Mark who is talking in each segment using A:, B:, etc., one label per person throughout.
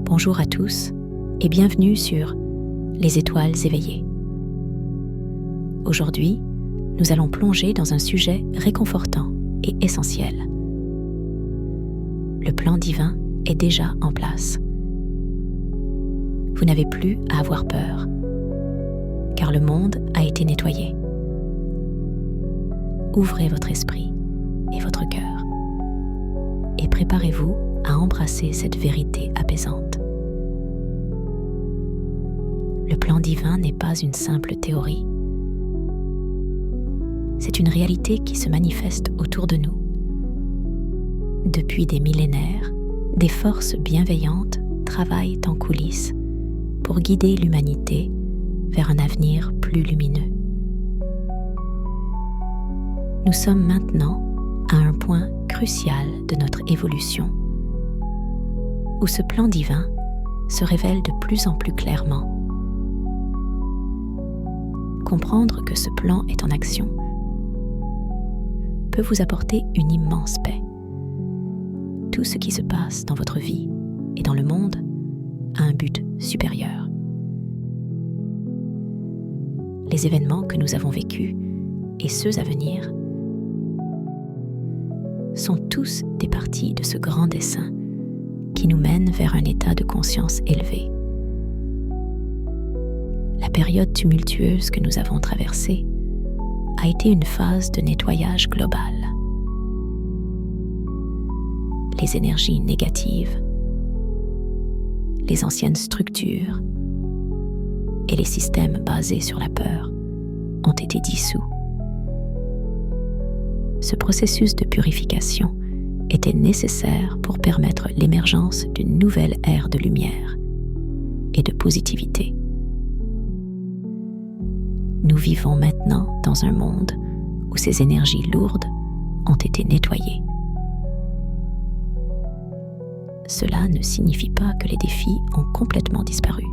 A: Bonjour à tous et bienvenue sur Les étoiles éveillées. Aujourd'hui, nous allons plonger dans un sujet réconfortant et essentiel. Le plan divin est déjà en place. Vous n'avez plus à avoir peur, car le monde a été nettoyé. Ouvrez votre esprit et votre cœur et préparez-vous à embrasser cette vérité apaisante. Le plan divin n'est pas une simple théorie. C'est une réalité qui se manifeste autour de nous. Depuis des millénaires, des forces bienveillantes travaillent en coulisses pour guider l'humanité vers un avenir plus lumineux. Nous sommes maintenant à un point crucial de notre évolution, où ce plan divin se révèle de plus en plus clairement. Comprendre que ce plan est en action peut vous apporter une immense paix. Tout ce qui se passe dans votre vie et dans le monde a un but supérieur. Les événements que nous avons vécus et ceux à venir sont tous des parties de ce grand dessein qui nous mène vers un état de conscience élevé. La période tumultueuse que nous avons traversée a été une phase de nettoyage global. Les énergies négatives, les anciennes structures et les systèmes basés sur la peur ont été dissous. Ce processus de purification était nécessaire pour permettre l'émergence d'une nouvelle ère de lumière et de positivité. Nous vivons maintenant dans un monde où ces énergies lourdes ont été nettoyées. Cela ne signifie pas que les défis ont complètement disparu,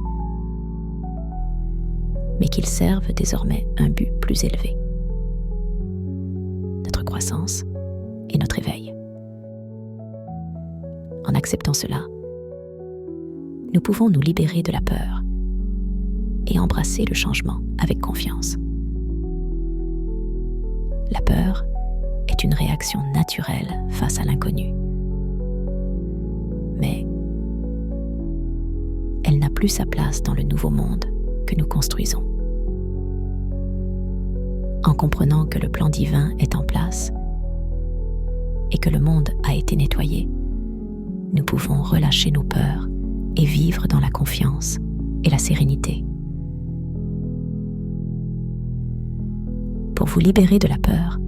A: mais qu'ils servent désormais un but plus élevé: notre croissance et notre éveil. En acceptant cela, nous pouvons nous libérer de la peur et embrasser le changement avec confiance. La peur est une réaction naturelle face à l'inconnu. Mais elle n'a plus sa place dans le nouveau monde que nous construisons. En comprenant que le plan divin est en place et que le monde a été nettoyé, nous pouvons relâcher nos peurs et vivre dans la confiance et la sérénité. Pour vous libérer de la peur,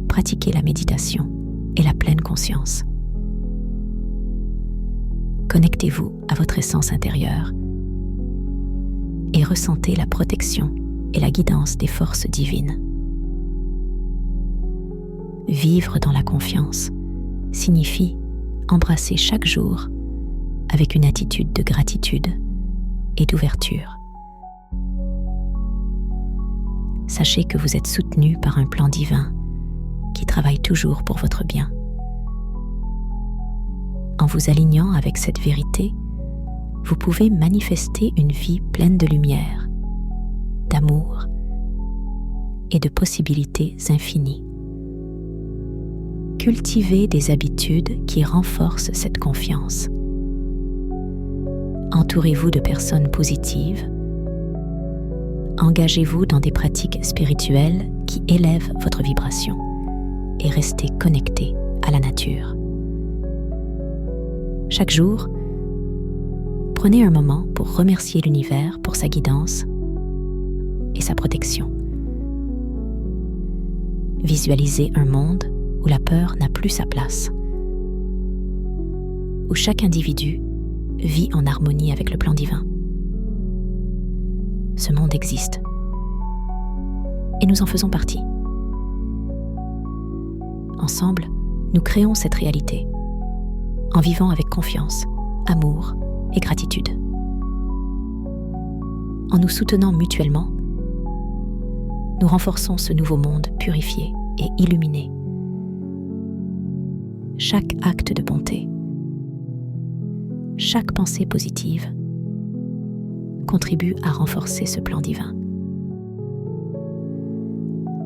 A: pratiquez la méditation et la pleine conscience. Connectez-vous à votre essence intérieure et ressentez la protection et la guidance des forces divines. Vivre dans la confiance signifie embrasser chaque jour avec une attitude de gratitude et d'ouverture. Sachez que vous êtes soutenu par un plan divin qui travaille toujours pour votre bien. En vous alignant avec cette vérité, vous pouvez manifester une vie pleine de lumière, d'amour et de possibilités infinies. Cultivez des habitudes qui renforcent cette confiance. Entourez-vous de personnes positives. Engagez-vous dans des pratiques spirituelles qui élèvent votre vibration et restez connecté à la nature. Chaque jour, prenez un moment pour remercier l'univers pour sa guidance et sa protection. Visualisez un monde où la peur n'a plus sa place, où chaque individu vit en harmonie avec le plan divin. Ce monde existe et nous en faisons partie. Ensemble, nous créons cette réalité en vivant avec confiance, amour et gratitude. En nous soutenant mutuellement, nous renforçons ce nouveau monde purifié et illuminé. Chaque acte de bonté, chaque pensée positive contribue à renforcer ce plan divin.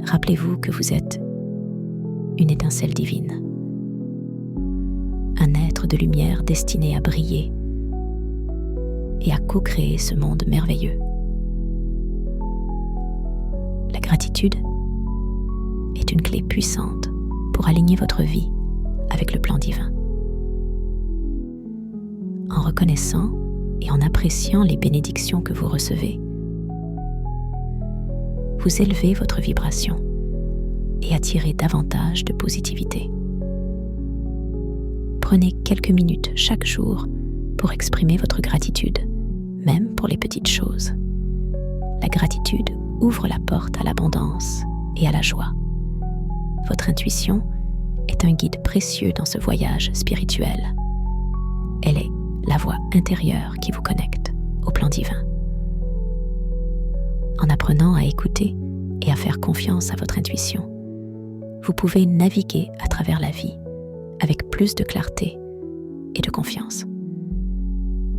A: Rappelez-vous que vous êtes une étincelle divine, un être de lumière destiné à briller et à co-créer ce monde merveilleux. La gratitude est une clé puissante pour aligner votre vie avec le plan divin. En reconnaissant et en appréciant les bénédictions que vous recevez, vous élevez votre vibration et attirez davantage de positivité. Prenez quelques minutes chaque jour pour exprimer votre gratitude, même pour les petites choses. La gratitude ouvre la porte à l'abondance et à la joie. Votre intuition est un guide précieux dans ce voyage spirituel. Elle est la voie intérieure qui vous connecte au plan divin. En apprenant à écouter et à faire confiance à votre intuition, vous pouvez naviguer à travers la vie avec plus de clarté et de confiance.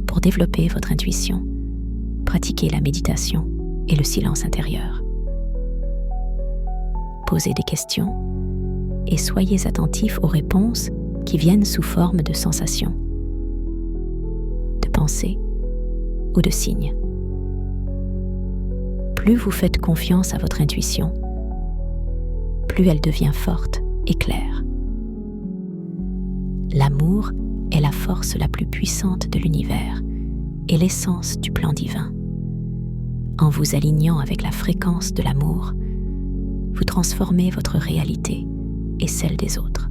A: Pour développer votre intuition, pratiquez la méditation et le silence intérieur. Posez des questions et soyez attentifs aux réponses qui viennent sous forme de sensations, de pensées ou de signes. Plus vous faites confiance à votre intuition, plus elle devient forte et claire. L'amour est la force la plus puissante de l'univers et l'essence du plan divin. En vous alignant avec la fréquence de l'amour, vous transformez votre réalité et celle des autres.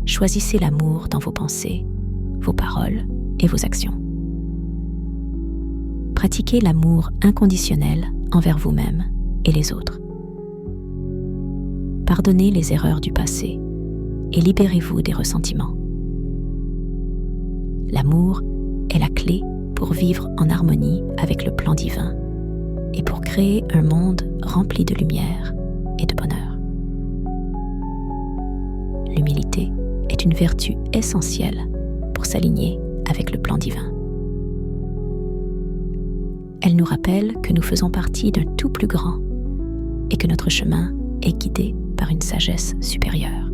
A: Choisissez l'amour dans vos pensées, vos paroles et vos actions. Pratiquez l'amour inconditionnel envers vous-même et les autres. Pardonnez les erreurs du passé et libérez-vous des ressentiments. L'amour est la clé pour vivre en harmonie avec le plan divin et pour créer un monde rempli de lumière et de bonheur. L'humilité est une vertu essentielle pour s'aligner avec le plan divin. Elle nous rappelle que nous faisons partie d'un tout plus grand et que notre chemin est guidé par une sagesse supérieure.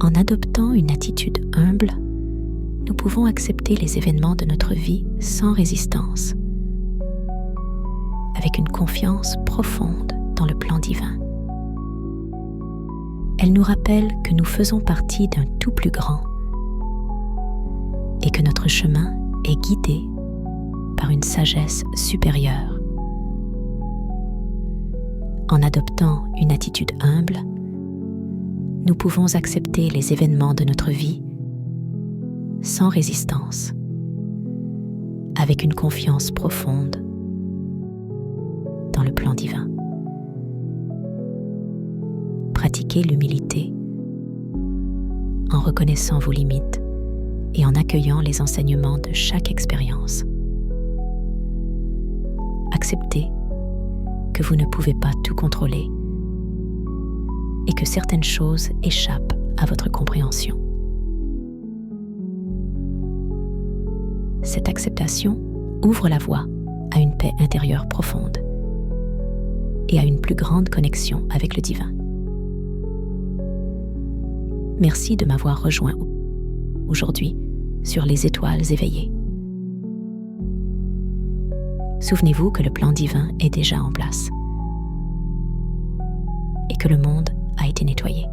A: En adoptant une attitude humble, nous pouvons accepter les événements de notre vie sans résistance, avec une confiance profonde dans le plan divin. Elle nous rappelle que nous faisons partie d'un tout plus grand et que notre chemin est guidé par une sagesse supérieure. En adoptant une attitude humble, nous pouvons accepter les événements de notre vie sans résistance, avec une confiance profonde dans le plan divin. Pratiquez l'humilité en reconnaissant vos limites et en accueillant les enseignements de chaque expérience. Acceptez que vous ne pouvez pas tout contrôler et que certaines choses échappent à votre compréhension. Cette acceptation ouvre la voie à une paix intérieure profonde et à une plus grande connexion avec le divin. Merci de m'avoir rejoint aujourd'hui sur les étoiles éveillées. Souvenez-vous que le plan divin est déjà en place et que le monde a été nettoyé.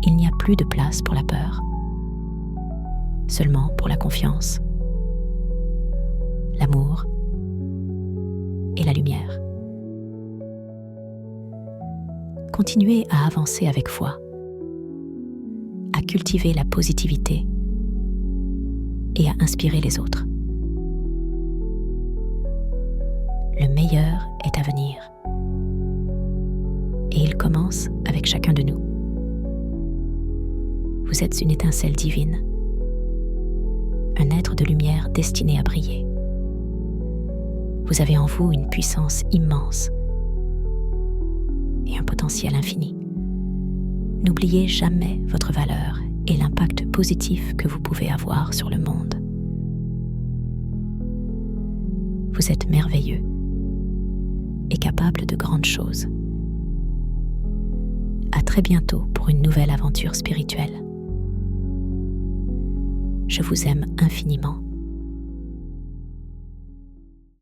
A: Il n'y a plus de place pour la peur, seulement pour la confiance, l'amour et la lumière. Continuez à avancer avec foi, à cultiver la positivité et à inspirer les autres. Le meilleur est à venir et il commence avec chacun de nous. Vous êtes une étincelle divine, un être de lumière destiné à briller. Vous avez en vous une puissance immense et un potentiel infini. N'oubliez jamais votre valeur et l'impact positif que vous pouvez avoir sur le monde. Vous êtes merveilleux et capable de grandes choses. À très bientôt pour une nouvelle aventure spirituelle. Je vous aime infiniment.